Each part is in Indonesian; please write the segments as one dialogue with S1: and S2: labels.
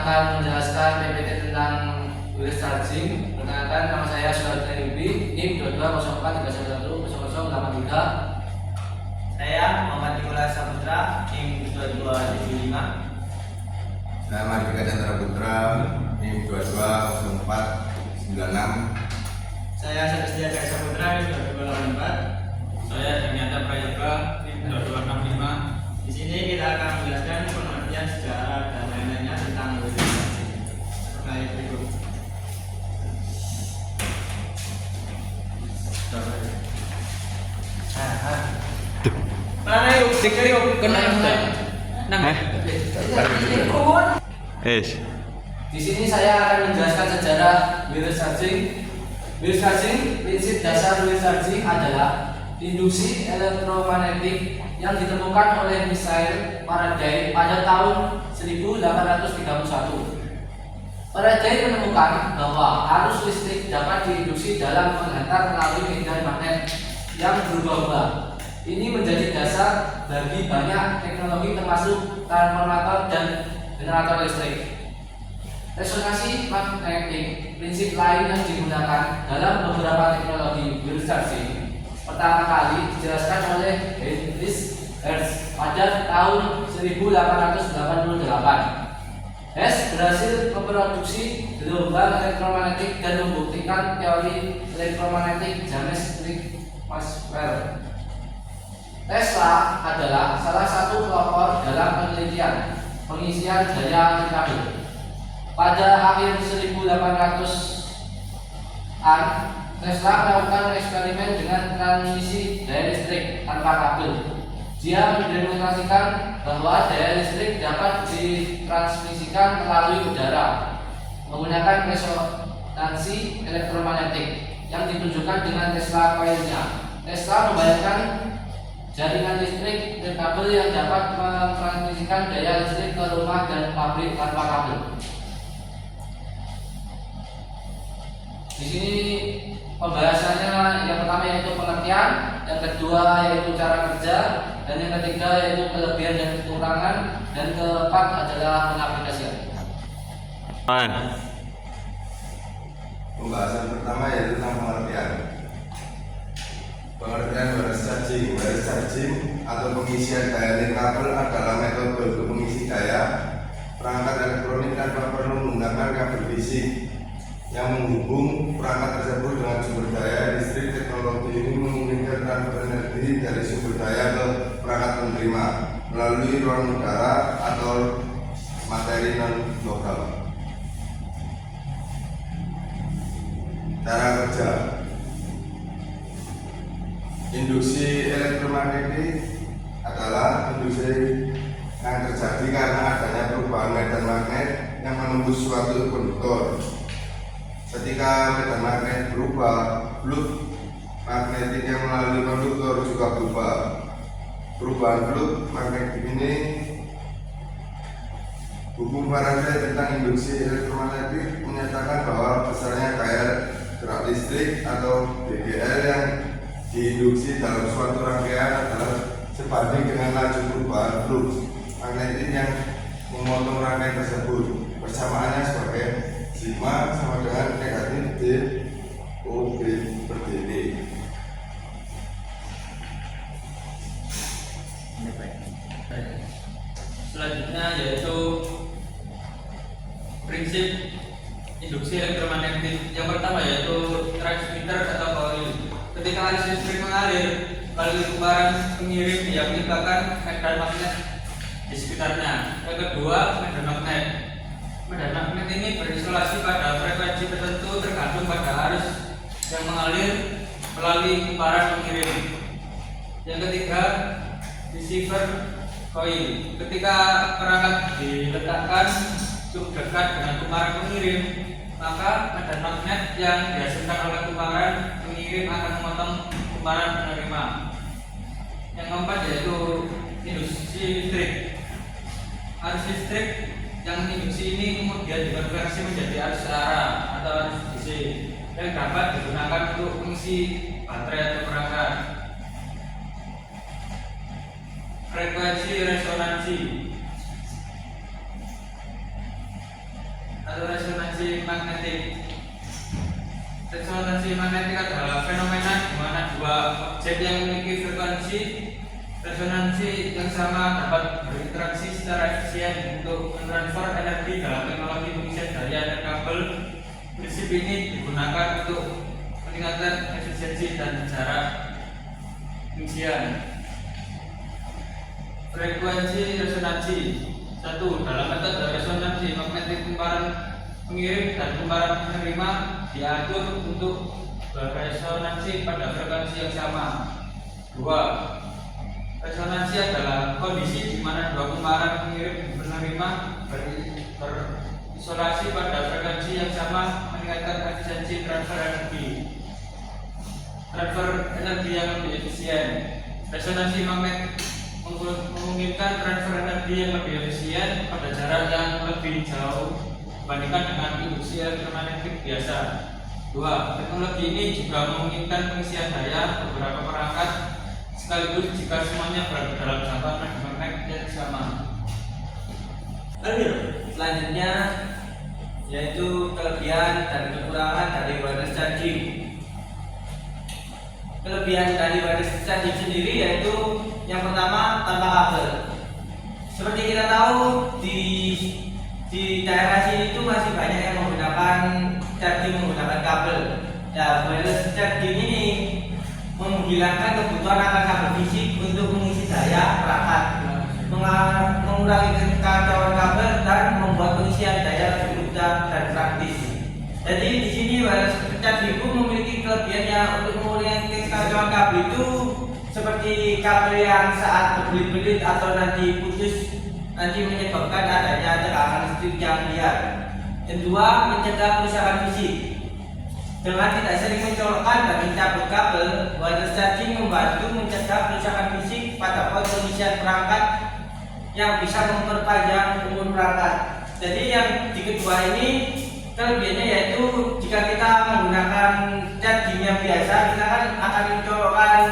S1: akan menjelaskan PPT tentang wireless charging. Perkenalkan, nama saya Suhardi Yubi, NIM 2204310083.
S2: Saya Muhammad Nicholas Saputra, NIM 2275.
S3: Saya Mardika Chandra Putra, NIM 220496.
S2: Saya Satria Jaya Saputra, NIM 2284.
S4: Saya Daniata Prayoga, NIM 2265.
S2: Di sini kita akan menjelaskan pengertian sejarah dan lain-lainnya tentang wireless charging. Baik, berikut. Mana yuk? Dikir yuk, kena nang.
S1: Di sini saya akan menjelaskan sejarah wireless charging. Wireless charging, prinsip dasar wireless charging adalah induksi elektromagnetik yang ditemukan oleh Michael Faraday pada tahun 1831. Faraday menemukan bahwa arus listrik dapat diinduksi dalam menghantar melalui medan magnet yang berubah-ubah. Ini menjadi dasar bagi banyak teknologi termasuk transformator dan generator listrik. Resonansi magnetik, prinsip lain yang digunakan dalam beberapa teknologi wireless charging, pertama kali dijelaskan oleh Heinrich Hertz pada tahun 1888. Hertz berhasil memproduksi gelombang elektromagnetik dan membuktikan teori elektromagnetik James Clerk Maxwell. Tesla adalah salah satu pelopor dalam penelitian pengisian daya kabel. Pada akhir 1800-an, Tesla melakukan eksperimen dengan transmisi daya listrik tanpa kabel. Dia mendemonstrasikan bahwa daya listrik dapat ditransmisikan melalui udara menggunakan resonansi elektromagnetik yang ditunjukkan dengan Tesla coil-nya. Tesla membayangkan jaringan listrik dan kabel yang dapat mentransmisikan daya listrik ke rumah dan pabrik tanpa kabel. Di sini pembahasannya yang pertama yaitu pengertian, yang kedua yaitu cara kerja, dan yang ketiga yaitu kelebihan dan kekurangan, dan keempat adalah pengaplikasian.
S3: Pembahasan pertama yaitu tentang pengertian. Pengertian wireless charging. Wireless charging atau pengisian daya nirkabel adalah metode untuk mengisi daya perangkat elektronik tanpa perlu menggunakan kabel fisik yang menghubung perangkat tersebut dengan sumber daya listrik. Teknologi ini memungkinkan transfer energi dari sumber daya ke perangkat penerima melalui ruang udara atau materi non-logam. Cara kerja. Induksi elektromagnetik adalah induksi yang terjadi karena adanya perubahan medan magnet yang menembus suatu konduktor. Ketika medan magnet berubah, fluid magnetik yang melalui konduktor juga berubah. Perubahan fluid magnetik ini hukum Faraday tentang induksi elektromagnetik menyatakan bahwa besarnya gaya gerak listrik atau BGL yang diinduksi dalam suatu rangkaian adalah sebanding dengan laju perubahan fluid magnetik yang memotong rangkaian tersebut. Persamaannya sebagai sigma sama dengan negatif D O B per dt.
S4: Selanjutnya yaitu prinsip induksi elektromagnetik. Yang pertama yaitu transmitter atau coil. Ketika arus listrik mengalir melalui kumparan pengirim yang menyebabkan medan magnet di sekitarnya. Yang kedua, medan magnet. Medan magnet ini berisolasi pada frekuensi tertentu tergantung pada arus yang mengalir melalui kumparan pengirim. Yang ketiga, receiver coil. Ketika perangkat diletakkan cukup dekat dengan kumparan pengirim, maka medan magnet yang dihasilkan oleh kumparan pengirim akan memotong kumparan penerima. Yang keempat yaitu induksi listrik. Arus listrik yang induksi ini kemudian dikonversi menjadi arus searah atau arus DC yang dapat digunakan untuk mengisi baterai atau perangkat. Frekuensi resonansi. resonansi magnetik adalah fenomena di mana dua objek yang memiliki frekuensi resonansi yang sama dapat berinteraksi secara efisien untuk mentransfer energi dalam teknologi pengisian daya dan kabel. Prinsip ini digunakan untuk meningkatkan efisiensi dan jarak pengisian. Frekuensi resonansi. 1. Dalam metode resonansi magnetik, kumparan pengirim dan kumparan penerima diatur untuk beresonansi pada frekuensi yang sama. 2. Resonansi adalah kondisi di mana dua kumparan pengirim dan penerima berisolasi pada frekuensi yang sama, meningkatkan efisiensi transfer energi. Transfer energi yang lebih efisien. Resonansi magnetik memungkinkan transfer energi yang lebih efisien pada jarak yang lebih jauh dibandingkan dengan induksi elektromagnetik biasa. 2. Teknologi ini juga memungkinkan pengisian daya beberapa perangkat sekaligus jika semuanya berada dalam jangka magnetik yang sama.
S5: Selanjutnya yaitu kelebihan dan kekurangan dari wireless charging. Kelebihan dari wireless charging sendiri yaitu yang pertama, tanpa kabel. Seperti kita tahu di daerah sini itu masih banyak yang menggunakan charging menggunakan kabel. Ya, wireless charging ini menghilangkan kebutuhan akan kabel fisik untuk mengisi daya perangkat, mengurangi kekacauan kabel dan membuat pengisian daya lebih mudah dan praktis. Jadi di sini wireless charging memiliki kelebihan yang untuk mengurangi kekacauan kabel itu seperti kabel yang saat berbelit-belit atau nanti putus nanti menyebabkan adanya tekanan listrik yang liar. Kedua, mencegah kerusakan fisik. Dengan tidak sering mencolokkan dan mencabut kabel, wireless charging membantu mencegah kerusakan fisik pada poin pengisian perangkat yang bisa memperpanjang umur perangkat. Jadi yang di kedua ini kelebihannya yaitu jika kita menggunakan charging yang biasa, kita kan akan mencolokkan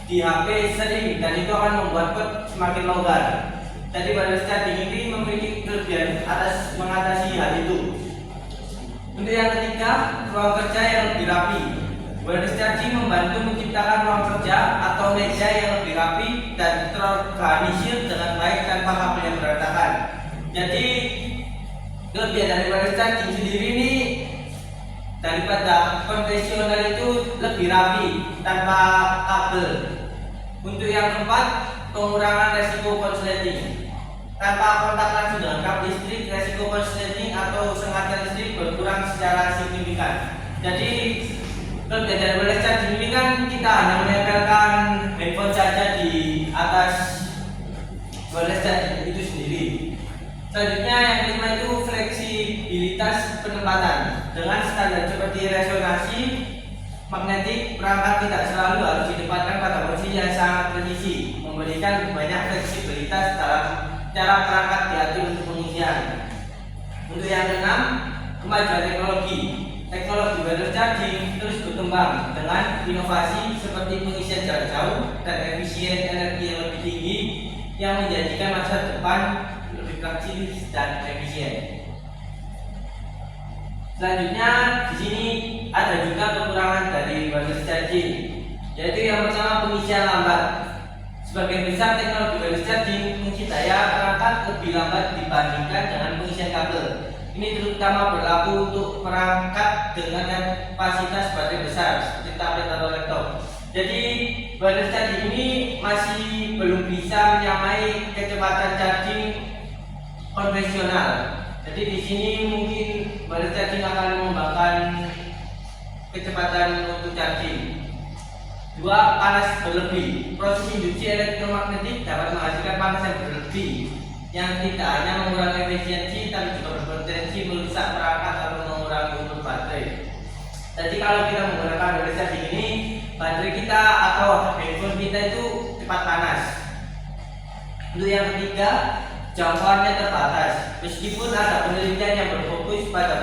S5: di HP sering dan itu akan membuat kot semakin longgar. Jadi wireless charging ini memiliki kelebihan atas mengatasi hal itu. Untuk yang ketiga, ruang kerja yang lebih rapi. Wireless charging membantu menciptakan ruang kerja atau meja yang lebih rapi dan terorganisir dengan baik tanpa kabel yang berantakan. Jadi kelebihan dari wireless charging sendiri ini daripada konvensional itu lebih rapi tanpa kabel. Untuk yang keempat, pengurangan resiko konsleting. Tanpa kontak langsung dengan kabel listrik, resiko konsleting atau sengatan listrik berkurang secara signifikan. Jadi kelebihan dari wireless charging ini kan kita hanya menempelkan handphone saja di atas wireless charging itu sendiri. Selanjutnya yang kelima itu fleksibilitas penempatan. Dengan standar seperti resonansi magnetik, perangkat tidak selalu harus ditempatkan pada posisi yang sangat presisi, memberikan banyak fleksibilitas dalam cara perangkat diatur untuk pengisian. Untuk yang keenam, kemajuan teknologi. Teknologi wireless charging terus berkembang dengan inovasi seperti pengisian jarak jauh dan efisien energi yang lebih tinggi yang menjadikan masa depan lebih praktis dan efisien. Selanjutnya di sini ada juga kekurangan dari wireless charging, yaitu yang pertama pengisian lambat. Sebagian besar teknologi wireless charging mengisi daya perangkat lebih lambat dibandingkan dengan pengisian kabel. Ini terutama berlaku untuk perangkat dengan kapasitas baterai besar seperti tablet atau laptop. Jadi wireless charging ini masih belum bisa menyamai kecepatan charging konvensional. Jadi di sini mungkin wireless charging akan mengembangkan kecepatan untuk charging. 2. Panas berlebih. Proses induksi elektromagnetik dapat menghasilkan panas yang berlebih yang tidak hanya mengurangi efisiensi tapi juga berpotensi merusak perangkat atau mengurangi umur baterai. Jadi kalau kita menggunakan wireless charging ini, baterai kita atau handphone kita itu cepat panas. Untuk yang ketiga, jangkauannya terbatas. Meskipun ada penelitian yang berfokus pada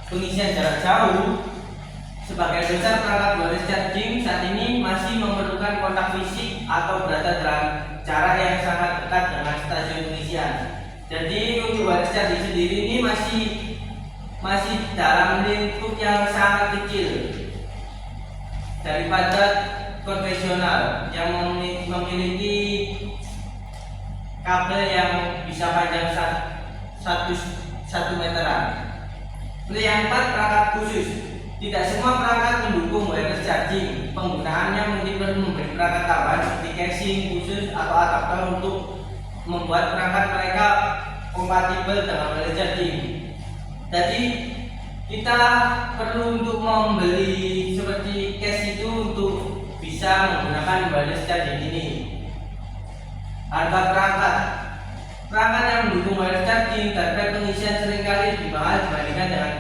S5: pengisian jarak jauh, sebagai besar perangkat wireless charging saat ini masih memerlukan kontak fisik atau berada dalam jarak yang sangat dekat dengan stasiun pengisian. Jadi untuk wireless charging sendiri ini masih dalam lingkup yang sangat kecil. daripada konvensional yang memiliki kabel yang bisa panjang 1 meteran. Yang keempat, perangkat khusus. Tidak semua perangkat mendukung wireless charging. Penggunaannya mungkin perlu memberi perangkat tambahan seperti casing khusus atau adaptor untuk membuat perangkat mereka kompatibel dengan wireless charging. Jadi kita perlu untuk membeli seperti case itu untuk bisa menggunakan wireless charging ini. Harga perangkat yang mendukung wireless charging target pengisian seringkali lebih mahal dibandingkan dengan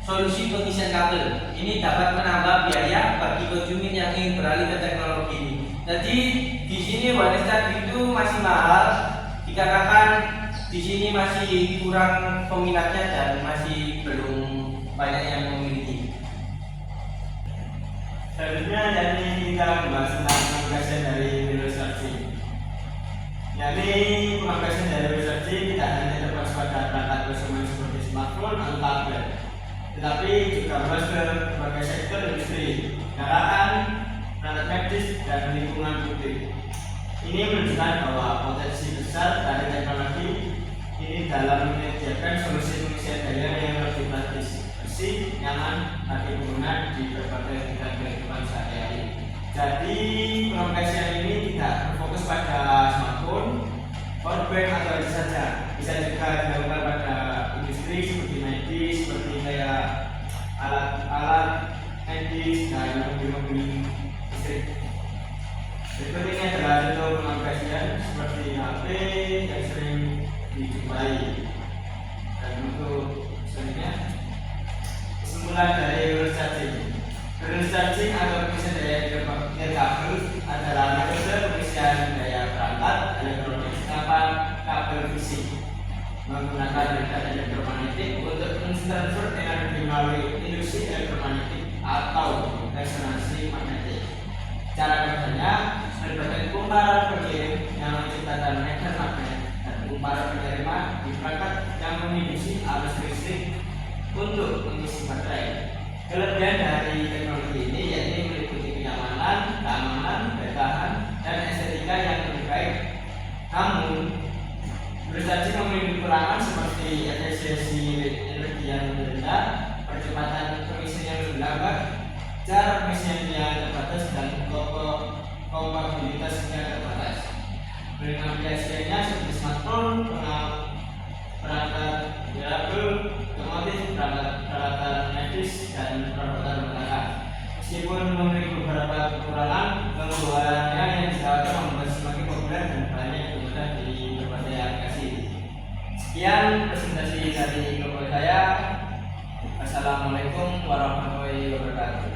S5: solusi pengisian kabel. Ini dapat menambah biaya bagi konsumen yang ingin beralih ke teknologi ini. Jadi di sini wireless charging itu masih mahal dikarenakan di sini masih kurang peminatnya dan masih belum banyak yang memiliki.
S2: Selanjutnya yakni kita membahas tentang pengaplikasian dari wireless charging. Yakni pengaplikasian dari wireless charging tidak hanya terbatas pada perangkat konsumen seperti smartphone atau tablet, tetapi juga meluas ke berbagai sektor industri, kendaraan, perangkat medis, dan lingkungan publik. Ini menunjukkan bahwa potensi besar dari teknologi ini dalam menyediakan solusi pengisian daya yang lebih praktis, bersih, nyaman bagi pengguna di berbagai tingkat kehidupan sehari-hari. Jadi pengaplikasian ini tidak berfokus pada smartphone, powerbank atau apa saja. Bisa juga dilakukan pada industri seperti medis, seperti kayak alat-alat medis dan mobil-mobil listrik. Berikut ini adalah contoh pengaplikasian seperti HP yang sering dijumpai. Dan untuk selanjutnya, kesimpulan dari wireless charging. Wireless charging atau pengisian daya kabel adalah metode pengisian daya perangkat elektronik tanpa kabel fisik menggunakan medan elektromagnetik untuk mentransfer energi melalui induksi elektromagnetik atau resonansi magnetik. Cara kerjanya melibatkan kumparan pengirim yang menciptakan medan magnet dan kumparan penerima di perangkat yang menginduksi arus listrik untuk mengisi baterai. Kelebihan dari teknologi ini yakni meliputi kenyamanan, keamanan, daya tahan, dan estetika yang lebih baik. Namun, wireless charging memiliki kekurangan seperti efisiensi energi yang lebih rendah, percepatan pengisian yang lebih lambat, jarak pengisian yang terbatas, dan kompatibilitas yang terbatas. Dengan aplikasinya seperti smartphone, perangkat wearable, otomotif, peralatan medis, dan peralatan rumah tangga. Meskipun memiliki beberapa kekurangan, keunggulannya yang diharapkan membuat semakin populer dan banyak digunakan di berbagai aplikasi. Sekian presentasi dari kelompok saya. Assalamualaikum warahmatullahi wabarakatuh.